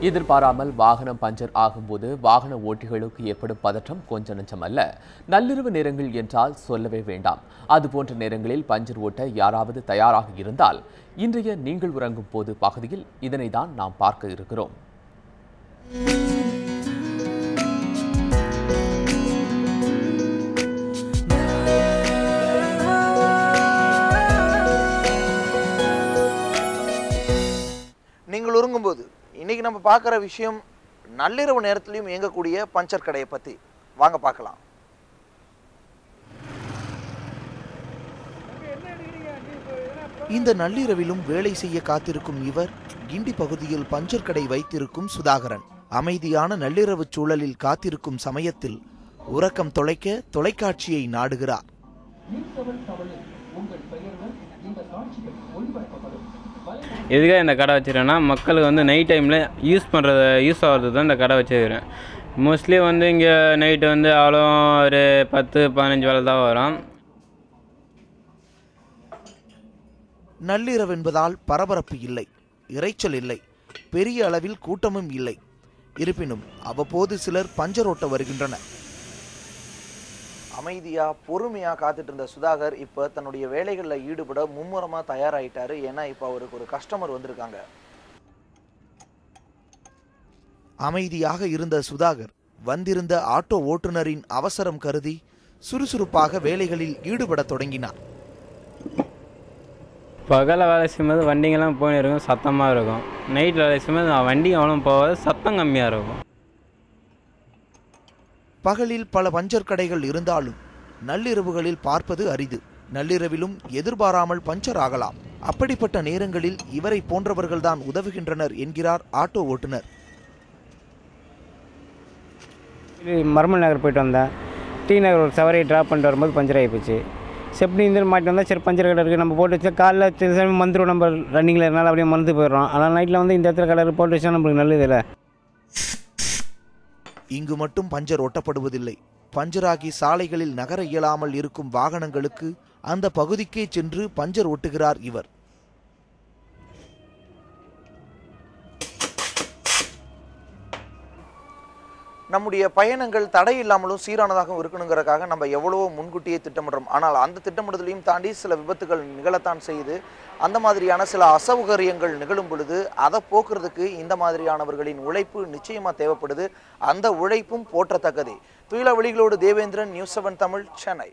எதிர்பாராமல் வாகனம் பஞ்சர் ஆகும்போது வாகன ஓட்டிகளுக்கு ஏற்படும் பதற்றம் கொஞ்ச நஞ்சம் அல்ல. நள்ளிரவு நேரங்கள் என்றால் சொல்லவே வேண்டாம். அதுபோன்ற நேரங்களில் பஞ்சர் ஓட்ட யாராவது தயாராக இருந்தால் இன்றைய நீங்கள் உறங்கும் போது பகுதியில் இதனை தான் நாம் பார்க்க இருக்கிறோம். நீங்கள் உறங்கும்போது இன்னைக்கு நம்ம பார்க்குற விஷயம் நள்ளிரவு நேரத்திலையும் இயங்கக்கூடிய பஞ்சர் கடையை பற்றி வாங்க பார்க்கலாம். இந்த நள்ளிரவிலும் வேலை செய்ய காத்திருக்கும் இவர் கிண்டி பகுதியில் பஞ்சர் கடை வைத்திருக்கும் சுதாகரன். அமைதியான நள்ளிரவு சூழலில் காத்திருக்கும் சமயத்தில் உறக்கம் தொலைக்க தொலைக்காட்சியை நாடுகிறார். எதுக்காக இந்த கடை வச்சுருக்கேன்னா, மக்களுக்கு வந்து நைட் டைமில் யூஸ் ஆகிறது தான் இந்த கடை வச்சுருக்கிறேன். மோஸ்ட்லி வந்து இங்கே நைட்டு வந்து அவ்வளோ ஒரு 10-15 வேலை தான் வரும். நள்ளிரவு என்பதால் பரபரப்பு இல்லை, இறைச்சல் இல்லை, பெரிய அளவில் கூட்டமும் இல்லை. இருப்பினும் அவ்வப்போது சிலர் பஞ்சர் ஓட்ட வருகின்றனர். அமைதியா பொறுமையா காத்துட்டு இருந்த சுதாகர் இப்ப தன்னுடைய வேலைகளில் ஈடுபட மும்முரமா தயாராயிட்டாரு. ஏன்னா இப்ப அவருக்கு ஒரு கஸ்டமர் வந்திருக்காங்க. அமைதியாக இருந்த சுதாகர் வந்திருந்த ஆட்டோ ஓட்டுநரின் அவசரம் கருதி சுறுசுறுப்பாக வேலைகளில் ஈடுபட தொடங்கினார். பகல வேலை செய்யும்போது வண்டிங்கெல்லாம் போயிருக்கும், சத்தமாக இருக்கும். நைட்டில் வேலை செய்யும்போது வண்டி அவ்வளோ போகாது, சத்தம் கம்மியாக இருக்கும். பகலில் பல பஞ்சர் கடைகள் இருந்தாலும் நள்ளிரவுகளில் பார்ப்பது அரிது. நள்ளிரவிலும் எதிர்பாராமல் பஞ்சர் ஆகலாம். அப்படிப்பட்ட நேரங்களில் இவரை போன்றவர்கள் தான் உதவுகின்றனர் என்கிறார் ஆட்டோ ஓட்டுநர். மர்மல் நகர் போயிட்டு வந்தேன். டி நகர் ஒரு சவரை ட்ராப் பண்ணிட்டு வரும்போது பஞ்சர் ஆகி போச்சு. செப்டி இந்த மாட்டி வந்தால் சரி பஞ்சர் கடை இருக்குது, நம்ம போட்டு வச்சா காலைல சில சமயம் வந்துடும், நம்ம ரன்னிங்கில் இருந்தாலும் அப்படியே மறந்து போயிடுறோம். ஆனால் நைட்டில் வந்து இந்த இடத்துல கடை போட்டு வச்சா நம்மளுக்கு நல்லது இல்லை. இங்கு மட்டும் பஞ்சர் ஒட்டப்படுவதில்லை. பஞ்சராகி சாலைகளில் நகர இயலாமல் இருக்கும் வாகனங்களுக்கு அந்த பகுதிக்கே சென்று பஞ்சர் ஒட்டுகிறார் இவர். நம்முடைய பயணங்கள் தடை இல்லாமலும் சீரானதாகவும் இருக்கணுங்கிறதுக்காக நம்ம எவ்வளவோ முன்கூட்டியே திட்டமிடுறோம். ஆனால் அந்த திட்டமிடுதலையும் தாண்டி சில விபத்துகள் நிகழத்தான் செய்து அந்த மாதிரியான சில அசௌகரியங்கள் நிகழும் பொழுது அதை போக்குறதுக்கு இந்த மாதிரியானவர்களின் உழைப்பு நிச்சயமாக தேவைப்படுது. அந்த உழைப்பும் போற்றத்தக்கதே. துயில வெளிகளோடு தேவேந்திரன், நியூஸ் 7 தமிழ், சென்னை.